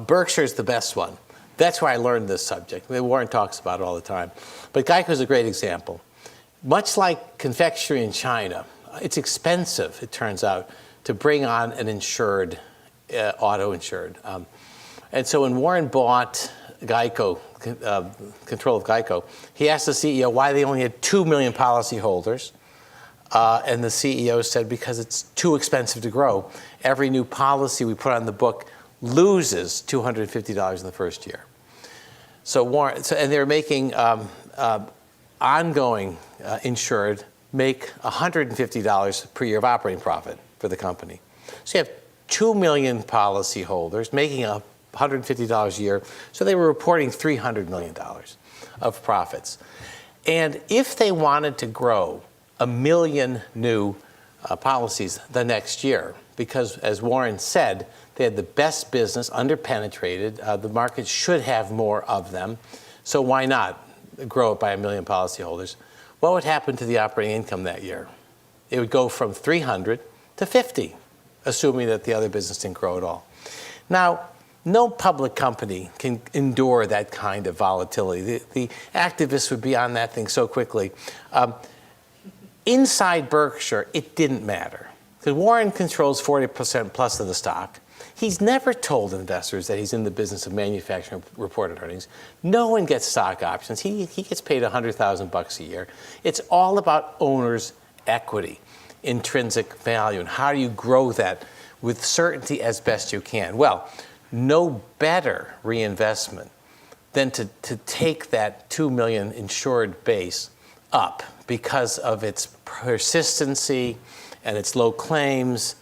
Berkshire is the best one. That's where I learned this subject. Warren talks about it all the time. But Geico is a great example. Much like confectionery in China, it's expensive, it turns out, to bring on an insured, auto-insured. And so when Warren bought Geico, control of Geico, he asked the CEO why they only had 2 million policyholders. And the CEO said, because it's too expensive to grow. Every new policy we put on the book loses $250 in the first year. So Warren, and they're making ongoing insured make $150 per year of operating profit for the company. So you have 2 million policyholders making $150 a year. So they were reporting $300 million of profits. And if they wanted to grow 1 million new policies the next year, because as Warren said, they had the best business, underpenetrated. The market should have more of them. So why not grow it by 1 million policyholders? What would happen to the operating income that year? It would go from 300 to 50, assuming that the other business didn't grow at all. Now, no public company can endure that kind of volatility. The activists would be on that thing so quickly. Inside Berkshire, it didn't matter. Because Warren controls 40% plus of the stock. He's never told investors that he's in the business of manufacturing reported earnings. No one gets stock options. He gets paid $100,000 a year. It's all about owners' equity, intrinsic value, and how do you grow that with certainty as best you can. Well, no better reinvestment than to take that 2 million insured base up because of its persistency and its low claims,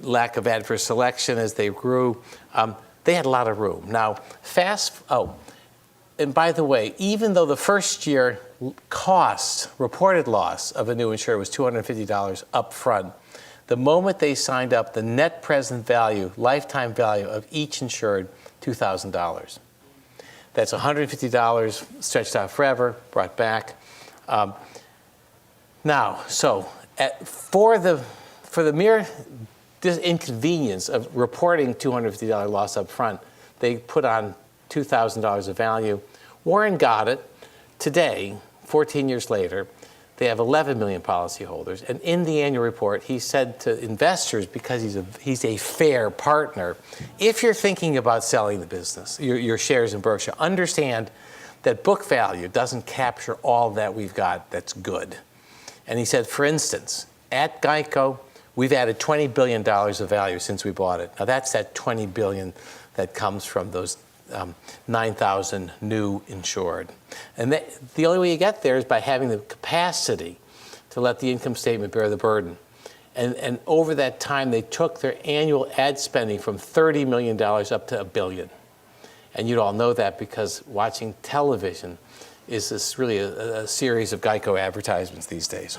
lack of adverse selection as they grew. They had a lot of room. Now, and by the way, even though the first year reported loss of a new insurer was $250 up front, the moment they signed up, the net present value, lifetime value of each insured, $2,000. That's $150 stretched out forever, brought back. Now, so for the mere inconvenience of reporting $250 loss up front, they put on $2,000 of value. Warren got it. Today, 14 years later, they have 11 million policyholders. And in the annual report, he said to investors, because he's a fair partner, if you're thinking about selling the business, your shares in Berkshire, understand that book value doesn't capture all that we've got that's good. And he said, for instance, at Geico, we've added $20 billion of value since we bought it. Now that's that $20 billion that comes from those 9,000 new insured. And the only way you get there is by having the capacity to let the income statement bear the burden. And over that time, they took their annual ad spending from $30 million up to $1 billion. And you'd all know that because watching television is really a series of Geico advertisements these days.